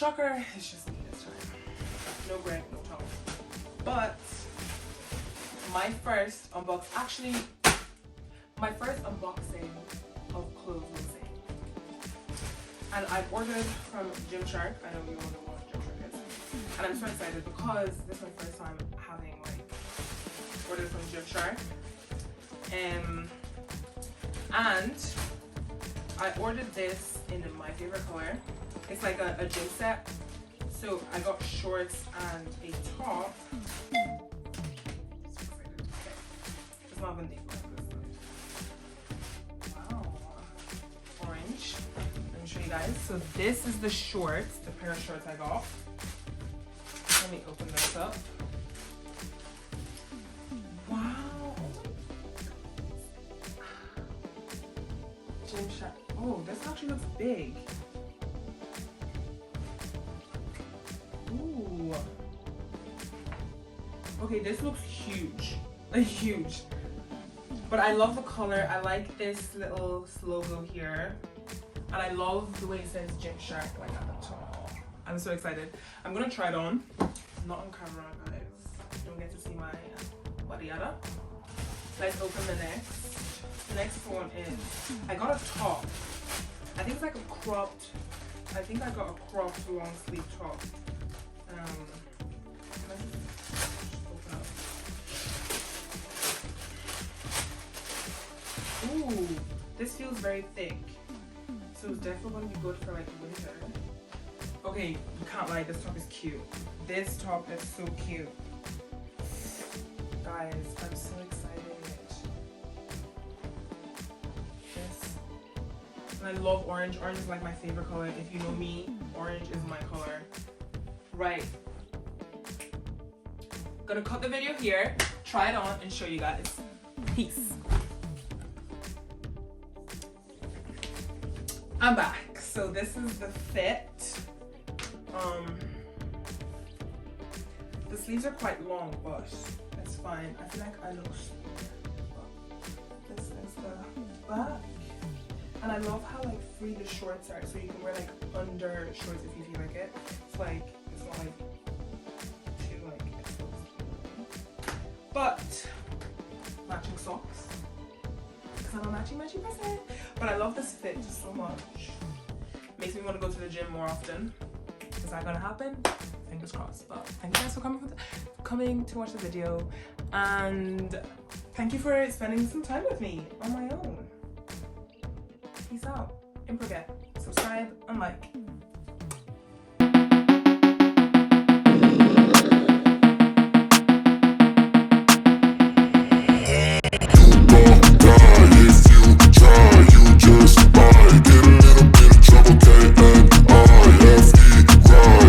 shocker, it's just me this time. No Greg, no Tom. But my first unboxing of clothes was same. And I ordered from Gymshark. I know you all know what Gymshark is. And I'm so excited because this is my first time having like ordered from Gymshark. And I ordered this in my favorite color. It's like a gym set. So I got shorts and a top. So excited. Okay. It's not even deep like this. Wow. Orange. Let me show you guys. So this is the shorts, the pair of shorts I got. Let me open this up. Wow. Gymshark. Oh, this actually looks big. Ooh. Okay, this looks huge. Like huge. But I love the color. I like this little logo here. And I love the way it says Gymshark like at the top. I'm so excited. I'm gonna try it on. Not on camera, guys. You don't get to see my body yada. Let's open the next. The next one is, I got a top. I think it's like a cropped, I think I got a cropped long sleeve top. Let's just open up. Ooh, this feels very thick. So it's definitely going to be good for like winter. Okay, you can't lie, this top is cute. This top is so cute. Guys, I'm so excited. And I love orange. Orange is like my favorite color. If you know me, orange is my color. Right. Gonna cut the video here, try it on, and show you guys. Peace. I'm back. So this is the fit. The sleeves are quite long, but it's fine. I feel like I look smooth. This is the back. And I love how like free the shorts are, so you can wear like under shorts if you feel like it. It's like, it's not like too like exposed. But matching socks, because I'm a matching person. But I love this fit just so much. Makes me want to go to the gym more often. Is that gonna happen? Fingers crossed. But thank you guys for coming to watch the video, and thank you for spending some time with me on my own. Peace out. InProGET. Subscribe and like.